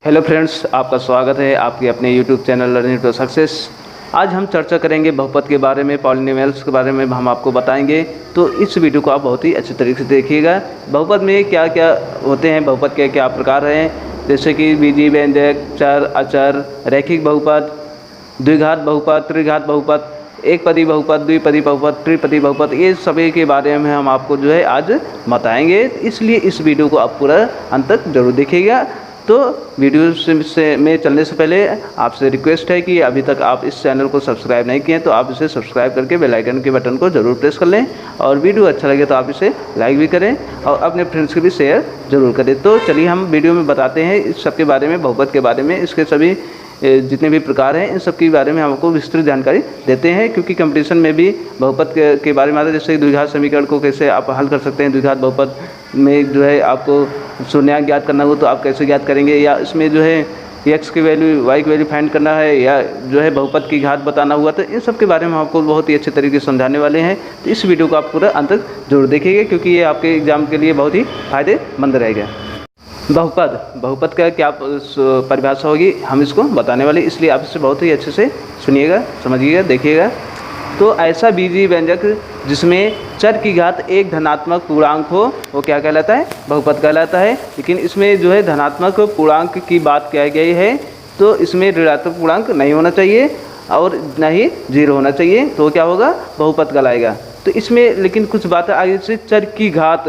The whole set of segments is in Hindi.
हेलो फ्रेंड्स, आपका स्वागत है आपके अपने YouTube channel learning to success. आज हम चर्चा करेंगे बहुपद के बारे में, पॉलिनोमियल्स के बारे में हम आपको बताएंगे। तो इस वीडियो को आप बहुत ही अच्छे तरीके से देखिएगा। बहुपद में क्या क्या होते हैं, बहुपद के क्या प्रकार हैं, जैसे कि बीजीय व्यंजक, चर, अचर, रैखिक बहुपद, द्विघात बहुपद, त्रिघात बहुपद, एक पदी बहुपद, द्विपदी बहुपद, त्रिपदी बहुपद, ये सभी के बारे में हम आपको जो है आज बताएंगे। इसलिए इस वीडियो को आप पूरा अंत तक जरूर देखिएगा। तो वीडियो में चलने से पहले आपसे रिक्वेस्ट है कि अभी तक आप इस चैनल को सब्सक्राइब नहीं किए तो आप इसे सब्सक्राइब करके बेल आइकन के बटन को जरूर प्रेस कर लें, और वीडियो अच्छा लगे तो आप इसे लाइक भी करें और अपने फ्रेंड्स के भी शेयर जरूर करें। तो चलिए हम वीडियो में बताते हैं इस सब के बारे में, बहुपद के बारे में, इसके सभी जितने भी प्रकार हैं इन सब के बारे में हमको विस्तृत जानकारी देते हैं, क्योंकि कंपटीशन में भी बहुपद के बारे में आता है। जैसे द्विघात समीकरण को कैसे आप हल कर सकते हैं, द्विघात बहुपद में जो है आपको शून्यांक ज्ञात करना हो तो आप कैसे ज्ञात करेंगे, या इसमें जो है x की वैल्यू y की वैल्यू फाइंड करना है, या जो है बहुपद की घात बताना हुआ, तो इन सब के बारे में हम आपको बहुत ही अच्छे तरीके से समझाने वाले हैं। तो इस वीडियो को आप पूरा अंत तक जरूर देखिएगा, क्योंकि ये आपके एग्जाम के लिए बहुत ही फायदेमंद रहेगा। बहुपद का क्या परिभाषा होगी हम इसको बताने वाले, इसलिए आप इसे बहुत ही अच्छे से सुनिएगा, समझिएगा, देखिएगा। तो ऐसा बीजीय व्यंजक जिसमें चर की घात एक धनात्मक पूर्णांक हो वो क्या कहलाता है, बहुपद कहलाता है। लेकिन इसमें जो है धनात्मक पूर्णांक की बात कही गई है, तो इसमें ऋणात्मक पूर्णांक नहीं होना चाहिए और न ही जीरो होना चाहिए, तो क्या होगा, बहुपद कहलाएगा। तो इसमें लेकिन कुछ बातें आगे से, चर की घात,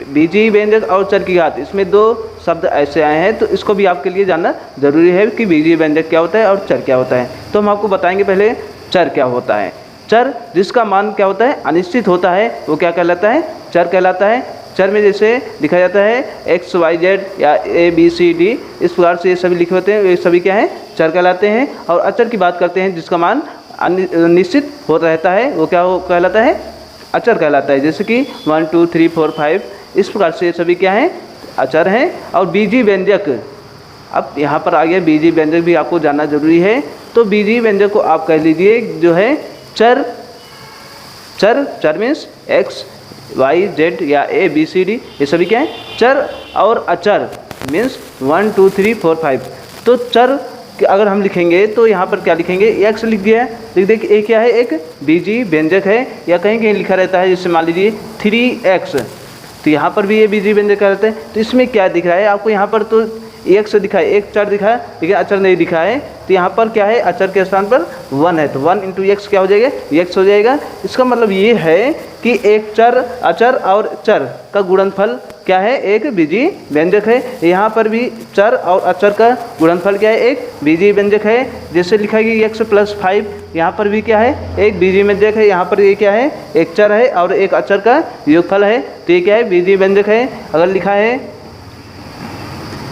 बीजीय व्यंजक और चर की घात, इसमें दो शब्द ऐसे आए हैं, तो इसको भी आपके लिए जानना जरूरी है कि बीजीय व्यंजक क्या होता है और चर क्या होता है। तो हम आपको बताएंगे पहले चर क्या होता है। चर जिसका मान क्या होता है, अनिश्चित होता है, वो क्या कहलाता है, चर कहलाता है। चर में जैसे लिखा जाता है x, y, z या a, b, c, d, इस प्रकार से ये सभी लिखे होते हैं, ये सभी क्या हैं, चर कहलाते हैं। और अचर की बात करते हैं जिसका मान निश्चित हो रहता है, वो क्या कहलाता है, अचर कहलाता है। जैसे कि 1, 2, 3, 4, 5, इस प्रकार से ये सभी क्या हैं, अचर हैं। और बीजीय व्यंजक, अब यहाँ पर आ गया बीजीय व्यंजक भी आपको जानना जरूरी है। तो बीजीय व्यंजक को आप कह लीजिए जो है चर मीन्स x, y, z या a, b, c, d, ये सभी क्या है, चर। और अचर मीन्स 1, 2, 3, 4, 5। तो चर अगर हम लिखेंगे तो यहाँ पर क्या लिखेंगे, x लिख दिया है, लिख दे कि a क्या है, एक बीजीय व्यंजक है। या कहीं कहीं लिखा रहता है, जैसे मान लीजिए 3x, तो यहाँ पर भी ये बीजीय व्यंजक रहते हैं। तो इसमें क्या दिख रहा है आपको, यहाँ पर तो एक से दिखा है, एक चर दिखा है लेकिन अचर नहीं दिखा है। तो यहाँ पर क्या है, अचर के स्थान पर 1 है, तो 1 इंटू एक्स क्या हो जाएगा, x हो जाएगा। इसका मतलब ये है कि एक चर, अचर और चर का गुणनफल क्या है, एक बीजीय व्यंजक है। यहाँ पर भी चर और अचर का गुणनफल क्या है, एक बीजीय व्यंजक है। जैसे लिखा गया x + 5, यहाँ पर भी क्या है, एक बीजीय व्यंजक है। यहाँ पर ये क्या है, एक चर है और एक अचर का योगफल है, तो ये क्या है, बीजीय व्यंजक है। अगर लिखा है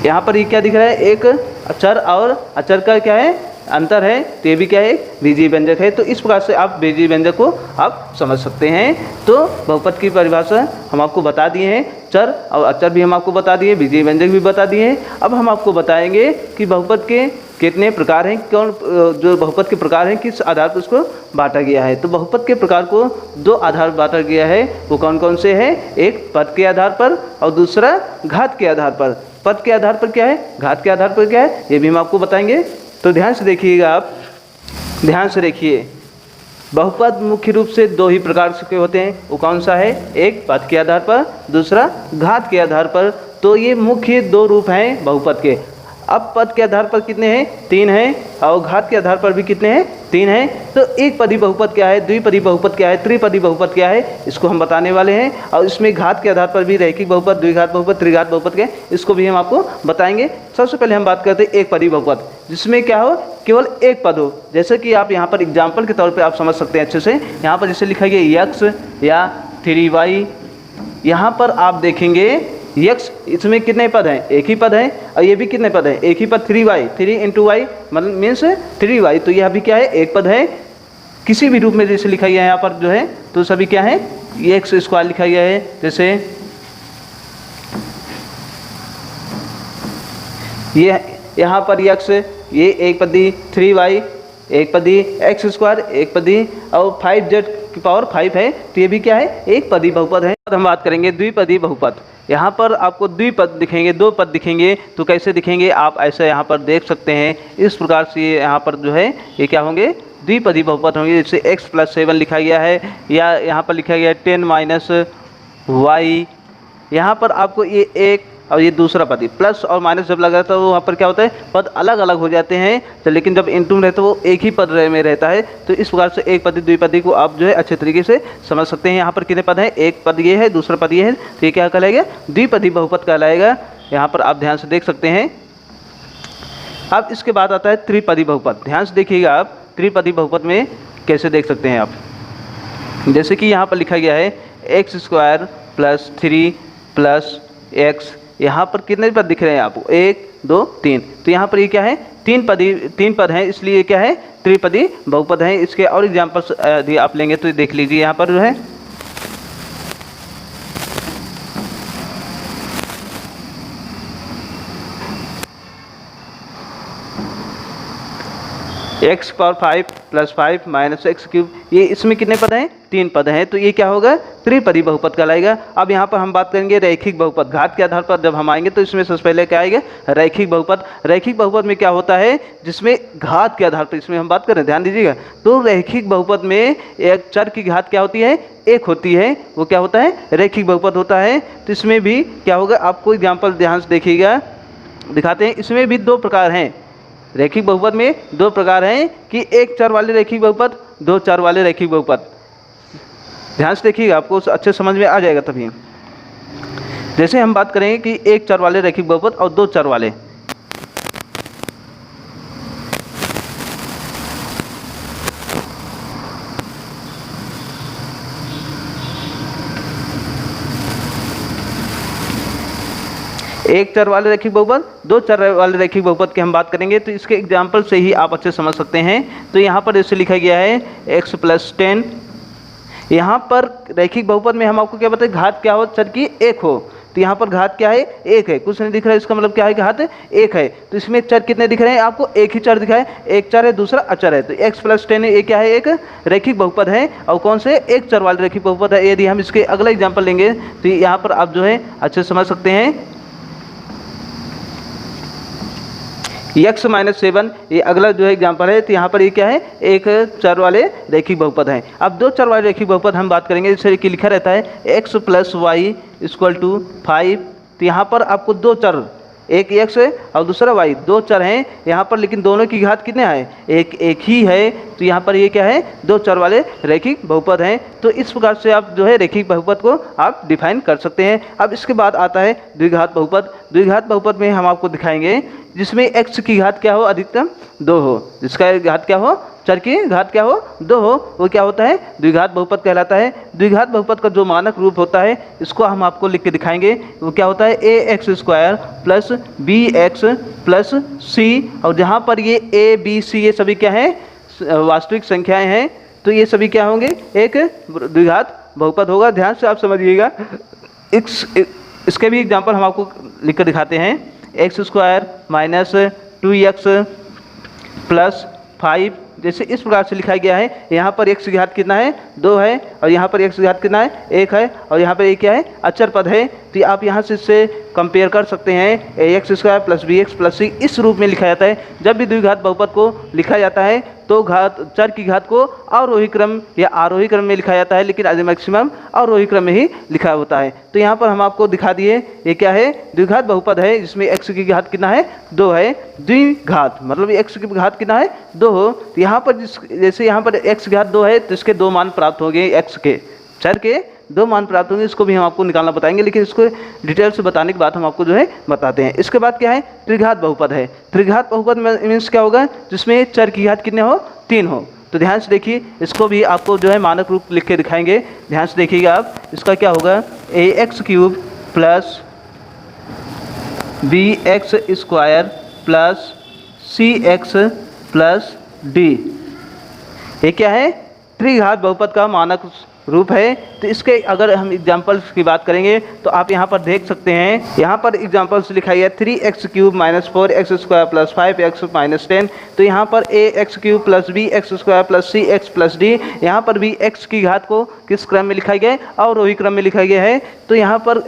यहाँ पर ये क्या दिख रहा है, एक चर और अचर का क्या है, अंतर है, तो ये भी क्या है, बीजीय व्यंजक है। तो इस प्रकार से आप बीजीय व्यंजक को आप समझ सकते हैं। तो बहुपद की परिभाषा हम आपको बता दिए हैं, चर और अचर भी हम आपको बता दिए, बीजीय व्यंजक भी बता दिए हैं। अब हम आपको बताएंगे कि बहुपद के कितने प्रकार हैं, कौन जो बहुपद के प्रकार हैं, किस आधार पर उसको बांटा गया है। तो बहुपद के प्रकार को दो आधार पर बांटा गया है, वो कौन कौन से हैं, एक पद के आधार पर और दूसरा घात के आधार पर। पद के आधार पर क्या है, घात के आधार पर क्या है, ये भी हम आपको बताएंगे। तो ध्यान से देखिएगा, आप ध्यान से देखिए। बहुपद मुख्य रूप से दो ही प्रकार के होते हैं, वो कौन सा है, एक पद के आधार पर, दूसरा घात के आधार पर। तो ये मुख्य दो रूप हैं बहुपद के। अब पद के आधार पर कितने हैं, 3 हैं, और घात के आधार पर भी कितने हैं, 3 हैं। तो एक पदी बहुपद क्या है, द्विपदी बहुपद क्या है, त्रिपदी बहुपद क्या है, इसको हम बताने वाले हैं। और इसमें घात के आधार पर भी रैखिक बहुपद, द्विघात बहुपद, त्रिघात बहुपद क्या है, इसको भी हम आपको बताएंगे। सबसे पहले हम बात करते हैं एक पदी बहुपद, जिसमें क्या हो, केवल एक पद हो। जैसे कि आप यहाँ पर एग्जाम्पल के तौर पर आप समझ सकते हैं अच्छे से। यहाँ पर जैसे लिखा गया x या 3y, यहाँ पर आप देखेंगे x, इसमें कितने पद हैं, एक ही पद है, और ये भी कितने पद हैं, एक ही पद, 3y, 3 इंटू वाई मतलब मीन्स 3y, तो यह भी क्या है, एक पद है। किसी भी रूप में जैसे लिखा गया है यहाँ पर जो है, तो सभी क्या है, ये x² लिखा गया है। जैसे ये यहाँ पर x, ये एक पदी 3y, एक पदी x², एक पदी, और 5z की पावर 5 है, तो ये भी क्या है, एक पदी बहुपद है। हम बात करेंगे द्विपदी बहुपद। यहाँ पर आपको द्विपद दिखेंगे, दो पद दिखेंगे, तो कैसे दिखेंगे आप ऐसे यहाँ पर देख सकते हैं। इस प्रकार से यहाँ पर जो है ये क्या होंगे, द्विपदी बहुपद होंगे। जैसे x + 7 लिखा गया है, या यहाँ पर लिखा गया है 10 - y। यहाँ पर आपको ये एक और ये दूसरा पद, प्लस और माइनस जब लगा तो वहाँ पर क्या होता है, पद अलग अलग हो जाते हैं। तो लेकिन जब इनटू में रहता है वो एक ही पद में रहता है। तो इस प्रकार से एक पदी द्विपदी को आप जो है अच्छे तरीके से समझ सकते हैं। यहाँ पर कितने पद हैं, एक पद ये है, दूसरा पद ये है, तो ये क्या कहलाएगा, द्विपदी बहुपद कहलाएगा। यहाँ पर आप ध्यान से देख सकते हैं। अब इसके बाद आता है त्रिपदी बहुपद। ध्यान से देखिएगा आप, त्रिपदी बहुपद में कैसे देख सकते हैं आप। जैसे कि यहाँ पर लिखा गया है x² + 3 + x। यहाँ पर कितने पद दिख रहे हैं आपको, 1 2 3। तो यहाँ पर ये क्या है, तीन पद हैं, इसलिए ये क्या है, त्रिपदी बहुपद है। इसके और एग्जाम्पल्स यदि आप लेंगे तो देख लीजिए। यहाँ पर जो है x⁵ + 5 - x³, ये इसमें कितने पद हैं, 3 पद हैं। तो ये क्या होगा, त्रिपदी बहुपद कहलाएगा। अब यहाँ पर हम बात करेंगे रैखिक बहुपद। घात के आधार पर जब हम आएंगे तो इसमें सबसे पहले क्या आएगा, रैखिक बहुपद। रैखिक बहुपद में क्या होता है, जिसमें घात के आधार पर इसमें हम बात करें, ध्यान दीजिएगा। तो रैखिक बहुपद में एक चर की घात क्या होती है, 1 होती है, वो क्या होता है, रैखिक बहुपद होता है। तो इसमें भी क्या होगा, आपको एग्जाम्पल ध्यान से देखिएगा, दिखाते हैं। इसमें भी 2 प्रकार हैं। रैखिक बहुपद में 2 प्रकार हैं कि एक चर वाले रैखिक बहुपद, 2 चर वाले रैखिक बहुपद। ध्यान से देखिएगा, आपको अच्छे समझ में आ जाएगा तभी। जैसे हम बात करेंगे कि एक चर वाले रैखिक बहुपद और 2 चर वाले। एक चर वाले रैखिक बहुपद, 2 चर वाले रैखिक बहुपद की हम बात करेंगे तो इसके एग्जाम्पल से ही आप अच्छे समझ सकते हैं। तो यहाँ पर जैसे लिखा गया है x + 10। यहाँ पर रैखिक बहुपद में हम आपको क्या बताएं, घात क्या हो, चर की 1 हो। तो यहाँ पर घात क्या है, 1 है, कुछ नहीं दिख रहा है, इसका मतलब क्या है, घात 1 है। तो इसमें चर कितने दिख रहे हैं आपको, एक ही चर दिखा है, एक चर है, दूसरा अचर है। तो x + 10 ये क्या है, एक रैखिक बहुपद है। और कौन से, एक चर वाले रैखिक बहुपद है। यदि हम इसके अगला एग्जाम्पल लेंगे तो यहाँ पर आप जो है अच्छे समझ सकते हैं। x - 7 ये अगला जो है एग्जाम्पल है। तो यहाँ पर ये क्या है, एक चर वाले रैखिक बहुपद हैं। अब 2 चर वाले रैखिक बहुपद हम बात करेंगे, जैसे कि लिखा रहता है x + y = 5। तो यहाँ पर आपको 2 चर, एक x है और दूसरा y, 2 चर हैं यहाँ पर, लेकिन दोनों की घात कितने है, एक ही है। तो यहाँ पर ये क्या है, 2 चर वाले रैखिक बहुपद हैं। तो इस प्रकार से आप जो है रैखिक बहुपद को आप डिफाइन कर सकते हैं। अब इसके बाद आता है द्विघात बहुपद। द्विघात बहुपद में हम आपको दिखाएंगे जिसमें x की घात क्या हो, अधिकतम 2 हो, जिसका घात क्या हो, चर की घात क्या हो, 2 हो, वो क्या होता है, द्विघात बहुपद कहलाता है। द्विघात बहुपद का जो मानक रूप होता है, इसको हम आपको लिख के दिखाएंगे। वो क्या होता है, ax² + bx + c। और जहाँ पर ये a b c ये सभी क्या है, वास्तविक संख्याएं हैं। तो ये सभी क्या होंगे, एक द्विघात बहुपद होगा। ध्यान से आप समझिएगा। इसके भी एग्जाम्पल हम आपको लिख कर दिखाते हैं। x² - 2x + 5, जैसे इस प्रकार से लिखा गया है। यहाँ पर x की घात कितना है, 2 है, और यहाँ पर x की घात कितना है, 1 है, और यहाँ पर एक क्या है, अचर पद है। तो आप यहाँ से इससे कंपेयर कर सकते हैं। ax² + bx + c इस रूप में लिखा जाता है। जब भी द्विघात बहुपद को लिखा जाता है तो चर की घात को अवरोही क्रम या आरोही क्रम में लिखा जाता है, लेकिन मैक्सिमम अवरोही क्रम में ही लिखा होता है। तो यहाँ पर हम आपको दिखा दिए, ये क्या है, द्विघात बहुपद है, जिसमें x की घात कितना है, 2 है। द्विघात मतलब x की घात कितना है, 2 हो। तो यहाँ पर जैसे यहाँ पर x की घात 2 है तो इसके 2 मान प्राप्त हो गए, x के चर के 2 मान प्राप्त होंगे। इसको भी हम आपको निकालना बताएंगे, लेकिन इसको डिटेल से बताने के बाद हम आपको जो है बताते हैं। इसके बाद क्या है, त्रिघात बहुपद है। त्रिघात बहुपद में मीन्स क्या होगा, जिसमें चर की घात कितने हो, 3 हो। तो ध्यान से देखिए, इसको भी आपको जो है मानक रूप लिख के दिखाएंगे। ध्यान से देखिएगा आप, इसका क्या होगा, ax³ + bx² + cx + d। ये क्या है, त्रिघात बहुपद का मानक रूप है। तो इसके अगर हम एग्जांपल्स की बात करेंगे तो आप यहाँ पर देख सकते हैं, यहाँ पर एग्जांपल्स लिखा गया है 3x³ - 4x² + 5x - 10। तो यहाँ पर ax³ + bx² + cx + d, यहाँ पर भी x की घात को किस क्रम में लिखा गया है, अवरोही क्रम में लिखा गया है। तो यहाँ पर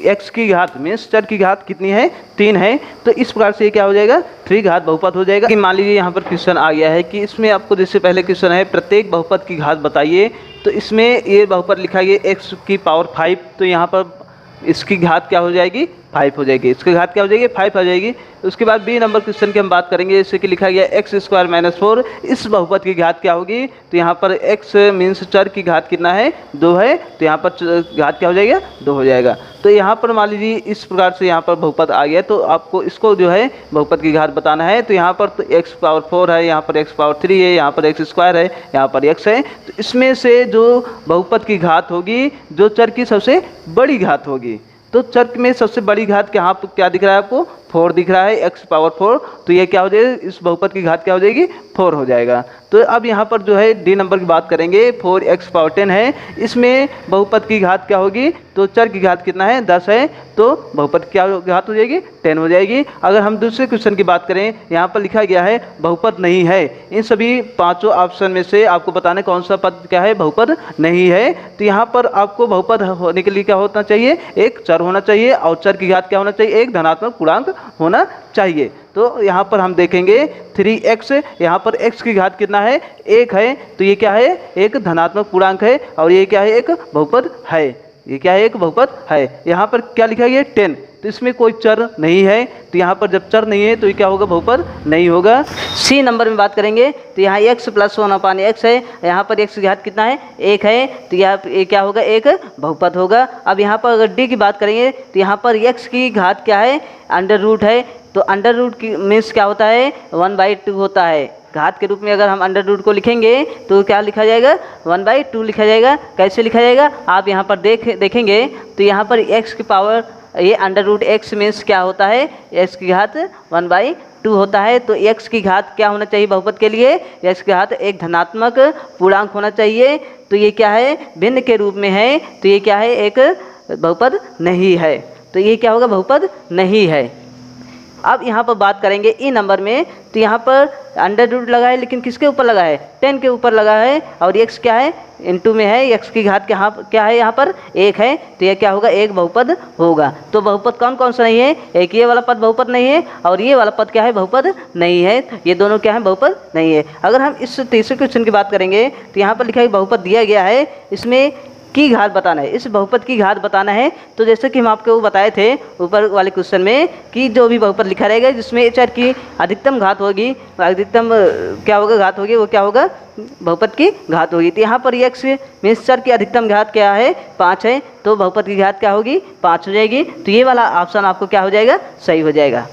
x की घात मीन्स चर की घात कितनी है, 3 है। तो इस प्रकार से ये क्या हो जाएगा, 3 घात बहुपद हो जाएगा। कि मान लीजिए यहाँ पर क्वेश्चन आ गया है कि इसमें आपको जैसे पहले क्वेश्चन है प्रत्येक बहुपद की घात बताइए, तो इसमें ये बहुपद लिखा गया x की पावर 5, तो यहाँ पर इसकी घात क्या हो जाएगी, 5 हो जाएगी, इसकी घात क्या हो जाएगी, 5 हो जाएगी। उसके बाद बी नंबर क्वेश्चन की हम बात करेंगे, जैसे कि लिखा गया x² - 4, इस बहुपद की घात क्या होगी, तो यहाँ पर x मीन्स चर की घात कितना है, 2 है, तो यहाँ पर घात क्या हो जाएगा, 2 हो जाएगा। तो यहाँ पर मान लीजिए इस प्रकार से यहाँ पर बहुपद आ गया, तो आपको इसको जो है बहुपद की घात बताना है। तो यहाँ पर तो x⁴ है, यहाँ पर x⁴ है, यहाँ पर x² है, यहाँ पर x है। तो इसमें से जो बहुपद की घात होगी, जो चर की सबसे बड़ी घात होगी, तो चर में सबसे बड़ी घात क्या दिख रहा है आपको, 4 दिख रहा है, x⁴, तो ये क्या हो जाएगा, इस बहुपद की घात क्या हो जाएगी, 4 हो जाएगा। तो अब यहाँ पर जो है डी नंबर की बात करेंगे, 4x⁻10 है, इसमें बहुपद की घात क्या होगी, तो चर की घात कितना है, 10 है, तो बहुपद क्या घात हो जाएगी, 10 हो जाएगी। अगर हम दूसरे क्वेश्चन की बात करें, यहाँ पर लिखा गया है बहुपद नहीं है, इन सभी पांचों ऑप्शन में से आपको बताना कौन सा पद क्या है, बहुपद नहीं है। तो यहाँ पर आपको बहुपद होने के लिए क्या होना चाहिए, एक चर होना चाहिए, और चर की घात क्या होना चाहिए, एक धनात्मक पूर्णांक होना चाहिए। तो यहाँ पर हम देखेंगे 3x, यहाँ पर x की घात कितना है, 1 है, तो ये क्या है, एक धनात्मक पूर्णांक है, और ये क्या है, एक बहुपद है, ये क्या है, एक बहुपद है। यहाँ पर क्या लिखा गया, 10, तो इसमें कोई चर नहीं है, तो यहाँ पर जब चर नहीं है तो ये क्या होगा, बहुपद नहीं होगा। सी नंबर में बात करेंगे, तो यहाँ x + 1/x है, यहाँ पर x की घात कितना है, 1 है, तो ये क्या होगा, एक बहुपद होगा। अब यहाँ पर अगर डी की बात करेंगे, तो यहाँ पर x की घात क्या है, √ है, तो √ की मीन्स क्या होता है, 1/2 होता है। घात के रूप में अगर हम √ को लिखेंगे तो क्या लिखा जाएगा, 1/2 लिखा जाएगा। कैसे लिखा जाएगा, आप यहाँ पर देखेंगे, तो यहाँ पर x की पावर, ये √x मीन्स क्या होता है, x की घात 1/2 होता है। तो x की घात क्या होना चाहिए बहुपद के लिए, x की घात एक धनात्मक पूर्णांक होना चाहिए। तो ये क्या है, भिन्न के रूप में है, तो ये क्या है, एक बहुपद नहीं है, तो ये क्या होगा, बहुपद नहीं है। अब यहाँ पर बात करेंगे ई नंबर में, तो यहाँ पर √ लगा है, लेकिन किसके ऊपर लगा है, 10 के ऊपर लगा है, और x क्या है, * में है, x की घात क्या है, यहाँ पर 1 है, तो यह क्या होगा, एक बहुपद होगा। तो बहुपद कौन कौन सा नहीं है, एक ये वाला पद बहुपद नहीं है, और ये वाला पद क्या है, बहुपद नहीं है, ये दोनों क्या है, बहुपद नहीं है। अगर हम इस तीसरे क्वेश्चन की बात करेंगे, तो यहाँ पर लिखा है बहुपद दिया गया है, इसमें की घात बताना है, इस बहुपद की घात बताना है। तो जैसे कि हम आपको वो बताए थे ऊपर वाले क्वेश्चन में, कि जो भी बहुपद लिखा रहेगा जिसमें चर की अधिकतम घात होगी, अधिकतम क्या होगा, घात होगी, वो क्या होगा, बहुपद की घात होगी। तो यहाँ पर x मीन्स चर की अधिकतम घात क्या है, 5 है, तो बहुपद की घात क्या होगी, 5 हो जाएगी। तो ये वाला ऑप्शन आपको क्या हो जाएगा, सही हो जाएगा।